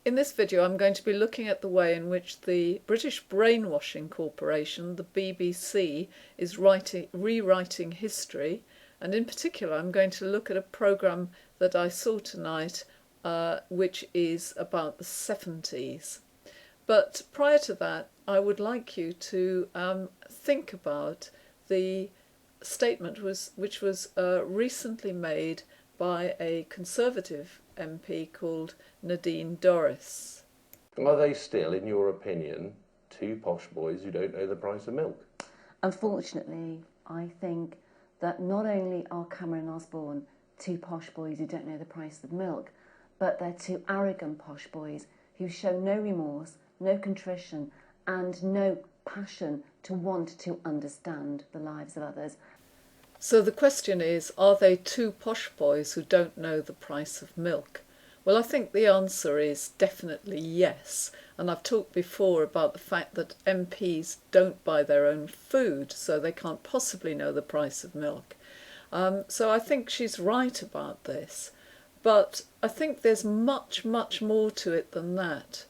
In this video I'm going to be looking at the way in which the British Brainwashing Corporation, the BBC, is rewriting history, and in particular I'm going to look at a programme that I saw tonight which is about the 70s. But prior to that I would like you to think about the statement which was recently made by a Conservative MP called Nadine Dorries. Are they still, in your opinion, two posh boys who don't know the price of milk? Unfortunately, I think that not only are Cameron and Osborne two posh boys who don't know the price of milk, but they're two arrogant posh boys who show no remorse, no contrition, and no passion to want to understand the lives of others. So the question is, are they two posh boys who don't know the price of milk? Well, I think the answer is definitely yes. And I've talked before about the fact that MPs don't buy their own food, so they can't possibly know the price of milk. So I think she's right about this. But I think there's much, much more to it than that.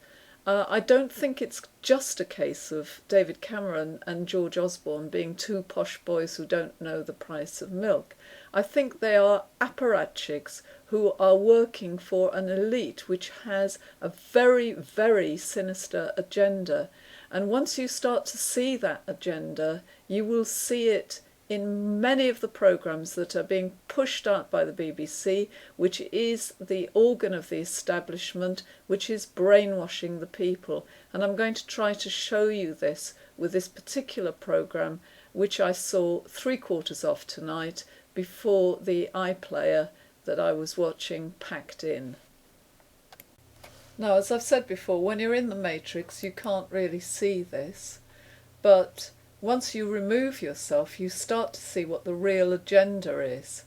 I don't think it's just a case of David Cameron and George Osborne being two posh boys who don't know the price of milk. I think they are apparatchiks who are working for an elite which has a very, very sinister agenda. And once you start to see that agenda, you will see it in many of the programmes that are being pushed out by the BBC, which is the organ of the establishment, which is brainwashing the people. And I'm going to try to show you this with this particular programme, which I saw 3/4 of tonight before the iPlayer that I was watching packed in. Now, as I've said before, when you're in the Matrix, you can't really see this, but once you remove yourself, you start to see what the real agenda is.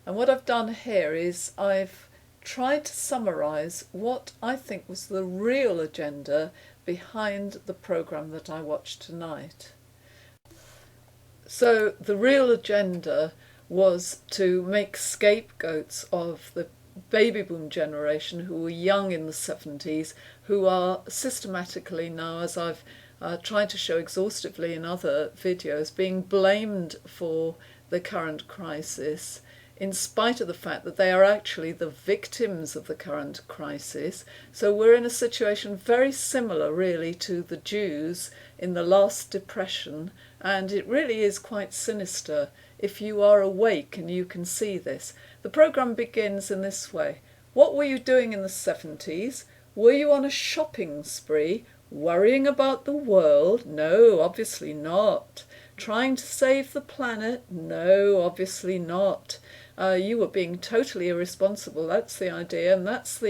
And what I've done here is I've tried to summarise what I think was the real agenda behind the programme that I watched tonight. So the real agenda was to make scapegoats of the baby boom generation who were young in the 70s, who are systematically now, as I've tried to show exhaustively in other videos, being blamed for the current crisis, in spite of the fact that they are actually the victims of the current crisis. So we're in a situation very similar really to the Jews in the last depression, and it really is quite sinister if you are awake and you can see this. The programme begins in this way. What were you doing in the 70s? Were you on a shopping spree? Worrying about the world? No, obviously not. Trying to save the planet? No, obviously not. You were being totally irresponsible. That's the idea, and that's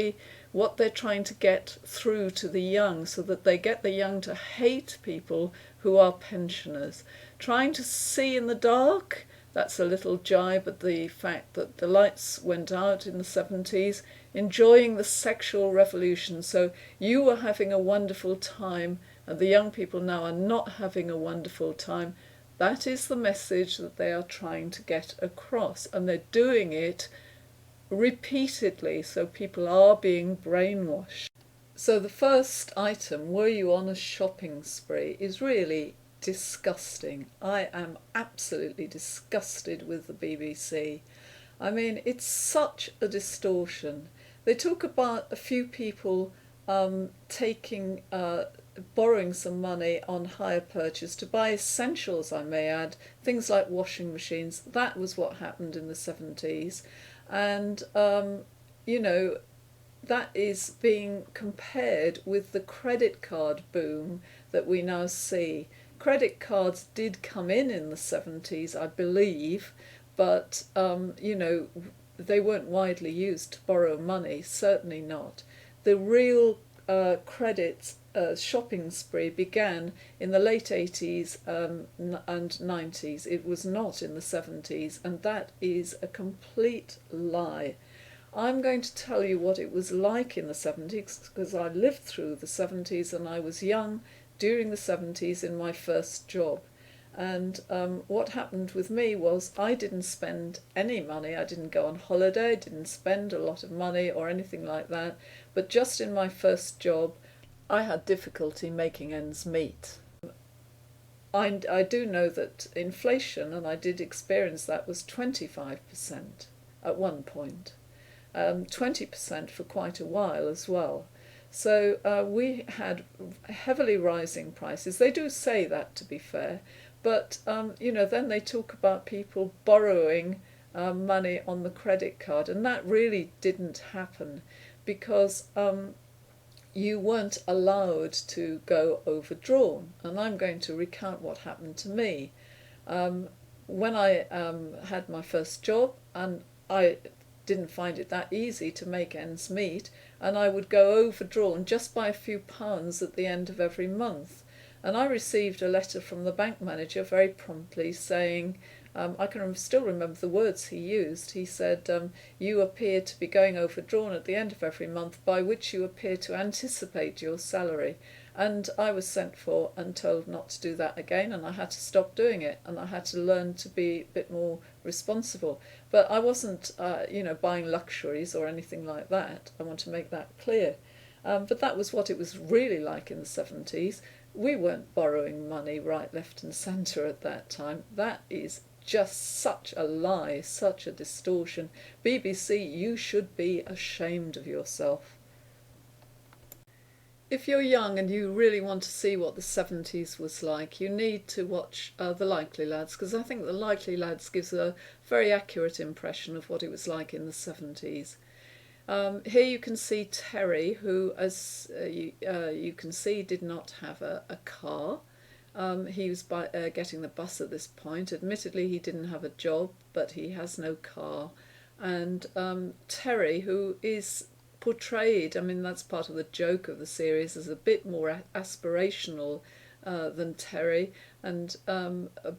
what they're trying to get through to the young, so that they get the young to hate people who are pensioners. Trying to see in the dark? That's a little jibe at the fact that the lights went out in the 70s. Enjoying the sexual revolution. So you were having a wonderful time, and the young people now are not having a wonderful time. That is the message that they are trying to get across, and they're doing it repeatedly, so people are being brainwashed. So the first item, were you on a shopping spree, is really disgusting. I am absolutely disgusted with the BBC. I mean, it's such a distortion. They talk about a few people borrowing some money on hire purchase to buy essentials, I may add, things like washing machines. That was what happened in the 70s. And, you know, that is being compared with the credit card boom that we now see. Credit cards did come in the 70s, I believe, but, you know, they weren't widely used to borrow money, certainly not. The real credit shopping spree began in the late 80s and 90s. It was not in the 70s, and that is a complete lie. I'm going to tell you what it was like in the 70s, because I lived through the 70s and I was young during the 70s in my first job. And what happened with me was I didn't spend any money. I didn't go on holiday, I didn't spend a lot of money or anything like that. But just in my first job, I had difficulty making ends meet. I do know that inflation, and I did experience that, was 25% at one point, 20% for quite a while as well. So we had heavily rising prices. They do say that, to be fair, but then they talk about people borrowing money on the credit card, and that really didn't happen because you weren't allowed to go overdrawn. And I'm going to recount what happened to me. When I had my first job, and I didn't find it that easy to make ends meet, and I would go overdrawn just by a few pounds at the end of every month. And I received a letter from the bank manager very promptly saying, I can still remember the words he used. He said, you appear to be going overdrawn at the end of every month, by which you appear to anticipate your salary. And I was sent for and told not to do that again, and I had to stop doing it, and I had to learn to be a bit more responsible. But I wasn't, buying luxuries or anything like that. I want to make that clear. But that was what it was really like in the 70s. We weren't borrowing money right, left and centre at that time. That is just such a lie, such a distortion. BBC, you should be ashamed of yourself. If you're young and you really want to see what the 70s was like, you need to watch The Likely Lads, because I think The Likely Lads gives a very accurate impression of what it was like in the 70s. Here you can see Terry, who, as you can see, did not have a car. He was getting the bus at this point. Admittedly, he didn't have a job, but he has no car. And Terry, who is portrayed, I mean, that's part of the joke of the series, as a bit more aspirational than Terry. And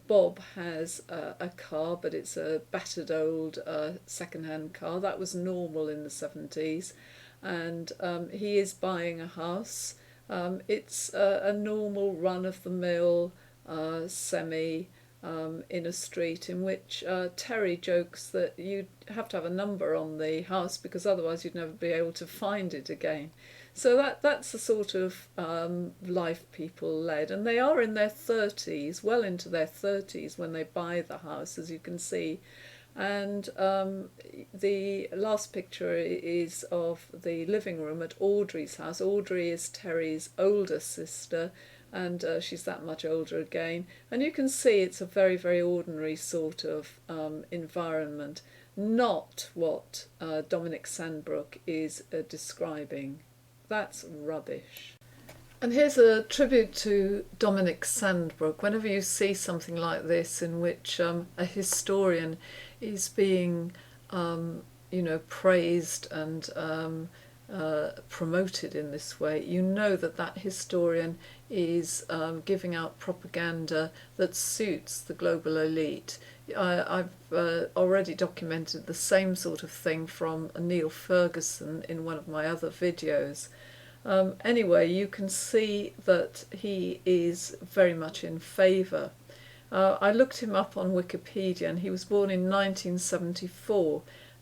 Bob has a car, but it's a battered old second-hand car. That was normal in the 70s. And he is buying a house. It's a normal run-of-the-mill semi in a street in which Terry jokes that you'd have to have a number on the house because otherwise you'd never be able to find it again. So that's the sort of life people led. And they are in their 30s, well into their 30s when they buy the house, as you can see. And the last picture is of the living room at Audrey's house. Audrey is Terry's older sister, and she's that much older again. And you can see it's a very, very ordinary sort of environment, not what Dominic Sandbrook is describing. That's rubbish. And here's a tribute to Dominic Sandbrook. Whenever you see something like this in which a historian is being, praised and promoted in this way, you know that historian is giving out propaganda that suits the global elite. I've already documented the same sort of thing from Neil Ferguson in one of my other videos. Anyway, you can see that he is very much in favour. I looked him up on Wikipedia, and he was born in 1974,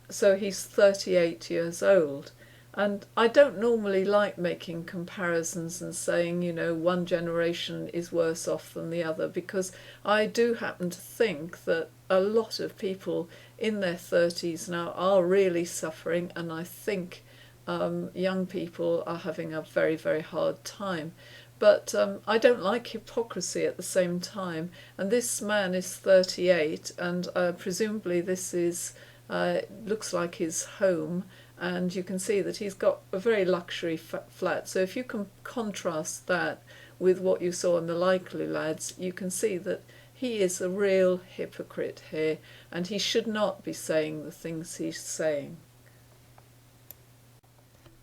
so he's 38 years old. And I don't normally like making comparisons and saying, one generation is worse off than the other, because I do happen to think that a lot of people in their 30s now are really suffering, and I think young people are having a very, very hard time. But I don't like hypocrisy at the same time. And this man is 38, and presumably this is looks like his home. And you can see that he's got a very luxury flat. So if you can contrast that with what you saw in The Likely Lads, you can see that he is a real hypocrite here, and he should not be saying the things he's saying.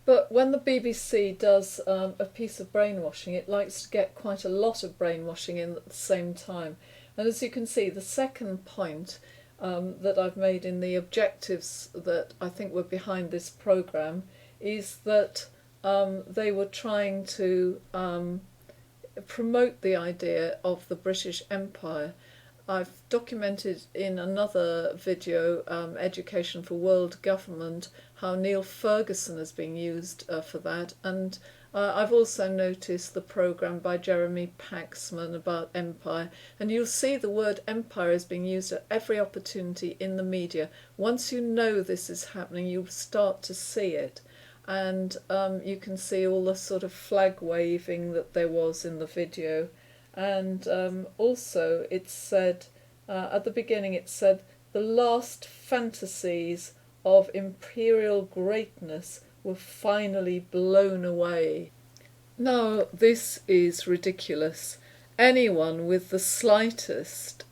But when the BBC does a piece of brainwashing, it likes to get quite a lot of brainwashing in at the same time. And as you can see, the second point that I've made in the objectives that I think were behind this programme is that they were trying to promote the idea of the British Empire. I've documented in another video, Education for World Government, how Neil Ferguson has been used for that, and I've also noticed the programme by Jeremy Paxman about empire, and you'll see the word empire is being used at every opportunity in the media. Once you know this is happening, you'll start to see it, and you can see all the sort of flag waving that there was in the video. And also it said, at the beginning it said, the last fantasies of imperial greatness were finally blown away. Now, this is ridiculous. Anyone with the slightest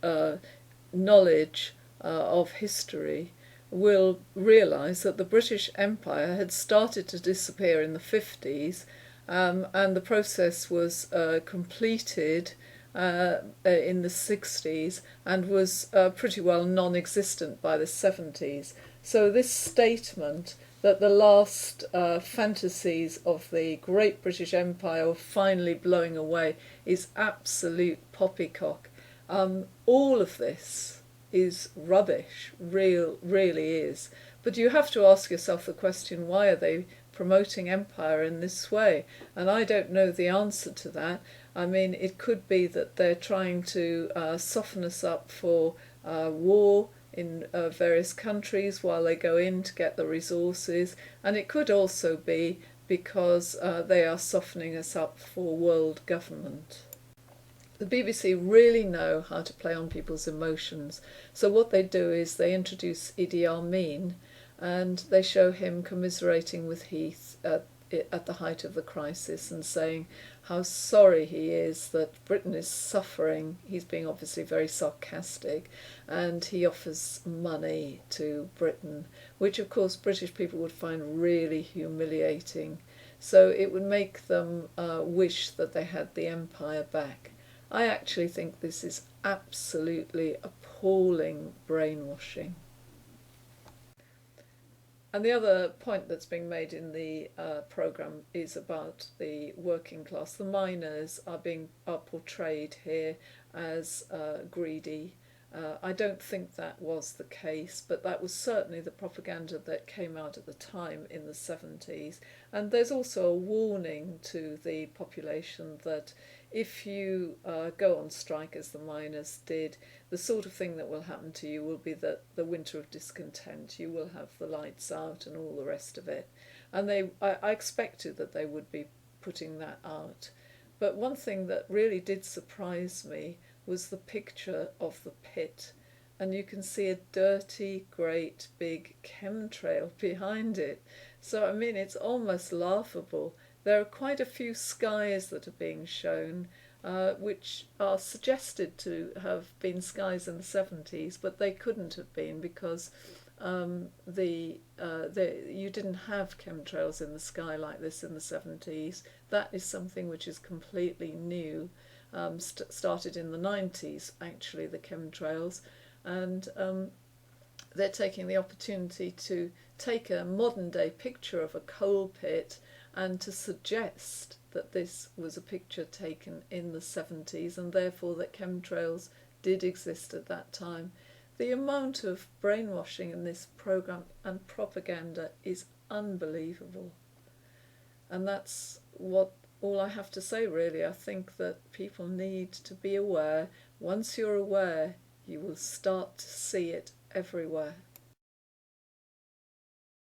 knowledge of history will realise that the British Empire had started to disappear in the 50s, and the process was completed in the 60s and was pretty well non-existent by the 70s. So this statement that the last fantasies of the great British Empire were finally blowing away is absolute poppycock. All of this is rubbish, really is. But you have to ask yourself the question, why are they promoting empire in this way? And I don't know the answer to that. I mean, it could be that they're trying to soften us up for war in various countries while they go in to get the resources, and it could also be because they are softening us up for world government. The BBC really know how to play on people's emotions. So what they do is they introduce Idi Amin, and they show him commiserating with Heath at the height of the crisis and saying how sorry he is that Britain is suffering. He's being obviously very sarcastic, and he offers money to Britain, which of course British people would find really humiliating. So it would make them wish that they had the empire back. I actually think this is absolutely appalling brainwashing. And the other point that's being made in the programme is about the working class. The miners are portrayed here as greedy. I don't think that was the case, but that was certainly the propaganda that came out at the time in the 70s. And there's also a warning to the population that if you go on strike, as the miners did, the sort of thing that will happen to you will be the winter of discontent. You will have the lights out and all the rest of it. And I expected that they would be putting that out. But one thing that really did surprise me was the picture of the pit. And you can see a dirty, great, big chemtrail behind it. So, I mean, it's almost laughable. There are quite a few skies that are being shown, which are suggested to have been skies in the 70s, but they couldn't have been because you didn't have chemtrails in the sky like this in the 70s. That is something which is completely new, started in the 90s, actually, the chemtrails, and they're taking the opportunity to take a modern-day picture of a coal pit and to suggest that this was a picture taken in the 70s and therefore that chemtrails did exist at that time. The amount of brainwashing in this programme and propaganda is unbelievable. And that's all I have to say, really. I think that people need to be aware. Once you're aware, you will start to see it everywhere.